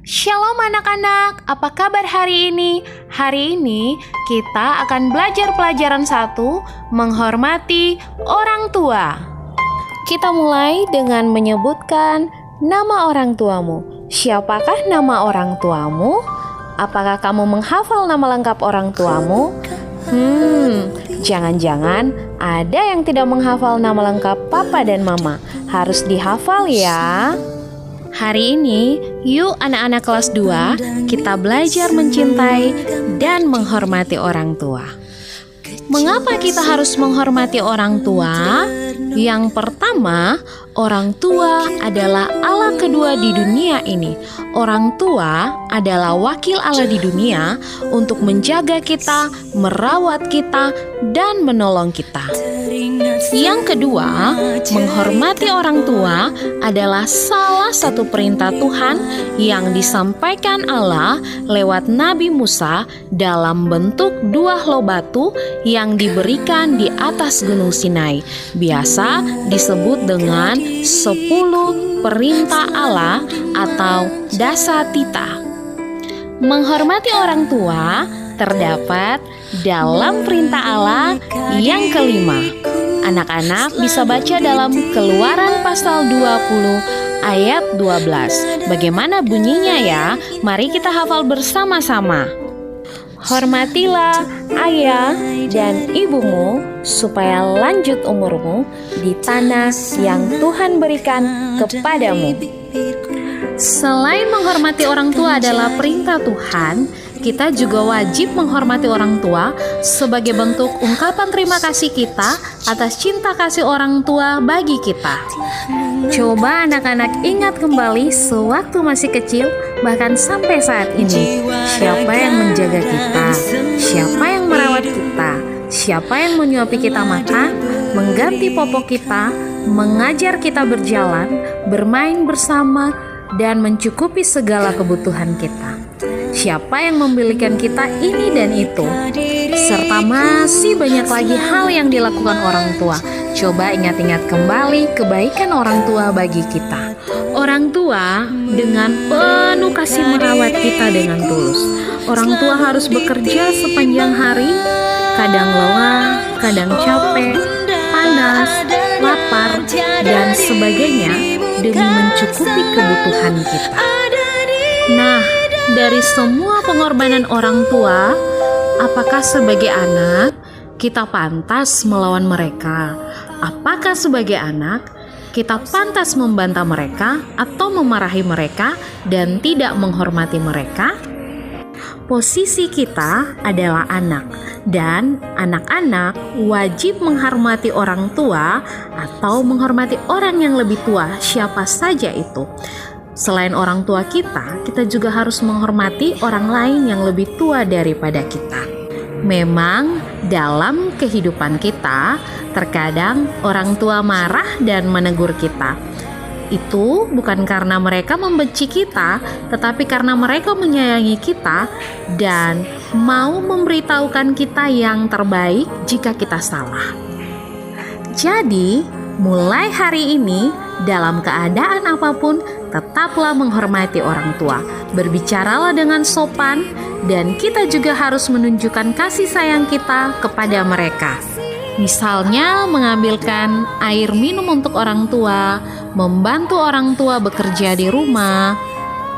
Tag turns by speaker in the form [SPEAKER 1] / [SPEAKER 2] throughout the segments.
[SPEAKER 1] Shalom anak-anak, apa kabar hari ini? Hari ini kita akan belajar pelajaran 1, menghormati orang tua. Kita mulai dengan menyebutkan nama orang tuamu. Siapakah nama orang tuamu? Apakah kamu menghafal nama lengkap orang tuamu? Jangan-jangan ada yang tidak menghafal nama lengkap papa dan mama. Harus dihafal ya. Hari ini, yuk anak-anak kelas 2, kita belajar mencintai dan menghormati orang tua. Mengapa kita harus menghormati orang tua? Yang pertama, orang tua adalah Allah kedua di dunia ini. Orang tua adalah wakil Allah di dunia untuk menjaga kita, merawat kita, dan menolong kita. Yang kedua, menghormati orang tua adalah salah satu perintah Tuhan yang disampaikan Allah lewat Nabi Musa dalam bentuk 2 loh batu yang diberikan di atas Gunung Sinai. Biasa disebut dengan 10 perintah Allah atau dasatita. Menghormati orang tua terdapat dalam perintah Allah yang kelima. Anak-anak bisa baca dalam Keluaran pasal 20 ayat 12. Bagaimana bunyinya ya? Mari kita hafal bersama-sama. Hormatilah ayah dan ibumu supaya lanjut umurmu di tanah yang Tuhan berikan kepadamu. Selain menghormati orang tua adalah perintah Tuhan, kita juga wajib menghormati orang tua sebagai bentuk ungkapan terima kasih kita atas cinta kasih orang tua bagi kita. Coba anak-anak ingat kembali sewaktu masih kecil, bahkan sampai saat ini. Siapa yang menjaga kita? Siapa yang merawat kita? Siapa yang menyuapi kita makan, mengganti popok kita, mengajar kita berjalan, bermain bersama, dan mencukupi segala kebutuhan kita? Siapa yang memiliki kita ini dan itu? Serta masih banyak lagi hal yang dilakukan orang tua. Coba ingat-ingat kembali kebaikan orang tua bagi kita. Orang tua dengan penuh kasih merawat kita dengan tulus. Orang tua harus bekerja sepanjang hari, kadang lelah, kadang capek, panas, lapar, dan sebagainya demi mencukupi kebutuhan kita. Nah, dari semua pengorbanan orang tua, apakah sebagai anak kita pantas melawan mereka? Apakah sebagai anak kita pantas membantah mereka atau memarahi mereka dan tidak menghormati mereka? Posisi kita adalah anak, dan anak-anak wajib menghormati orang tua atau menghormati orang yang lebih tua, siapa saja itu. Selain orang tua kita juga harus menghormati orang lain yang lebih tua daripada kita. Memang dalam kehidupan kita, terkadang orang tua marah dan menegur kita. Itu bukan karena mereka membenci kita, tetapi karena mereka menyayangi kita dan mau memberitahukan kita yang terbaik jika kita salah. Jadi, mulai hari ini, dalam keadaan apapun, tetaplah menghormati orang tua. Berbicaralah dengan sopan, dan kita juga harus menunjukkan kasih sayang kita kepada mereka. Misalnya, mengambilkan air minum untuk orang tua, membantu orang tua bekerja di rumah,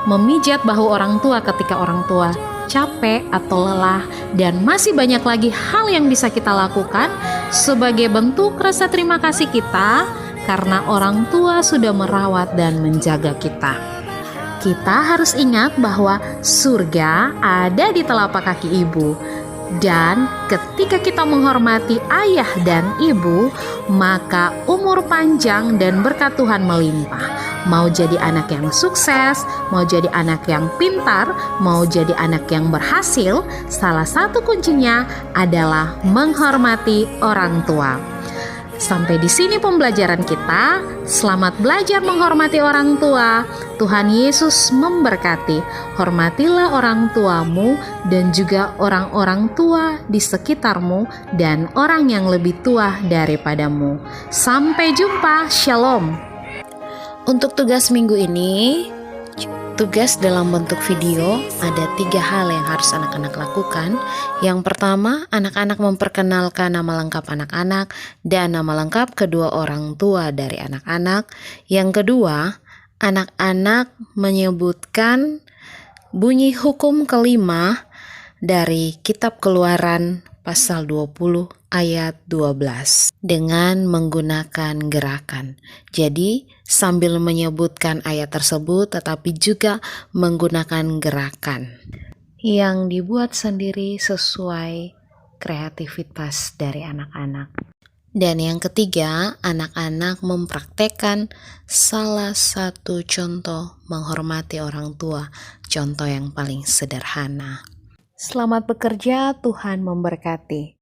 [SPEAKER 1] memijat bahu orang tua ketika orang tua capek atau lelah, dan masih banyak lagi hal yang bisa kita lakukan sebagai bentuk rasa terima kasih kita karena orang tua sudah merawat dan menjaga kita. Kita harus ingat bahwa surga ada di telapak kaki ibu. Dan ketika kita menghormati ayah dan ibu, maka umur panjang dan berkat Tuhan melimpah. Mau jadi anak yang sukses, mau jadi anak yang pintar, mau jadi anak yang berhasil, salah satu kuncinya adalah menghormati orang tua. Sampai di sini pembelajaran kita. Selamat belajar menghormati orang tua. Tuhan Yesus memberkati. Hormatilah orang tuamu dan juga orang-orang tua di sekitarmu dan orang yang lebih tua daripadamu. Sampai jumpa. Shalom. Untuk tugas minggu ini, Tugas dalam bentuk video ada 3 hal yang harus anak-anak lakukan. Yang pertama, anak-anak memperkenalkan nama lengkap anak-anak dan nama lengkap kedua orang tua dari anak-anak. Yang kedua, anak-anak menyebutkan bunyi hukum kelima dari Kitab Keluaran pasal 20 ayat 12 dengan menggunakan gerakan. Jadi sambil menyebutkan ayat tersebut tetapi juga menggunakan gerakan yang dibuat sendiri sesuai kreativitas dari anak-anak. Dan yang ketiga, anak-anak mempraktekkan salah satu contoh menghormati orang tua, contoh yang paling sederhana. Selamat bekerja, Tuhan memberkati.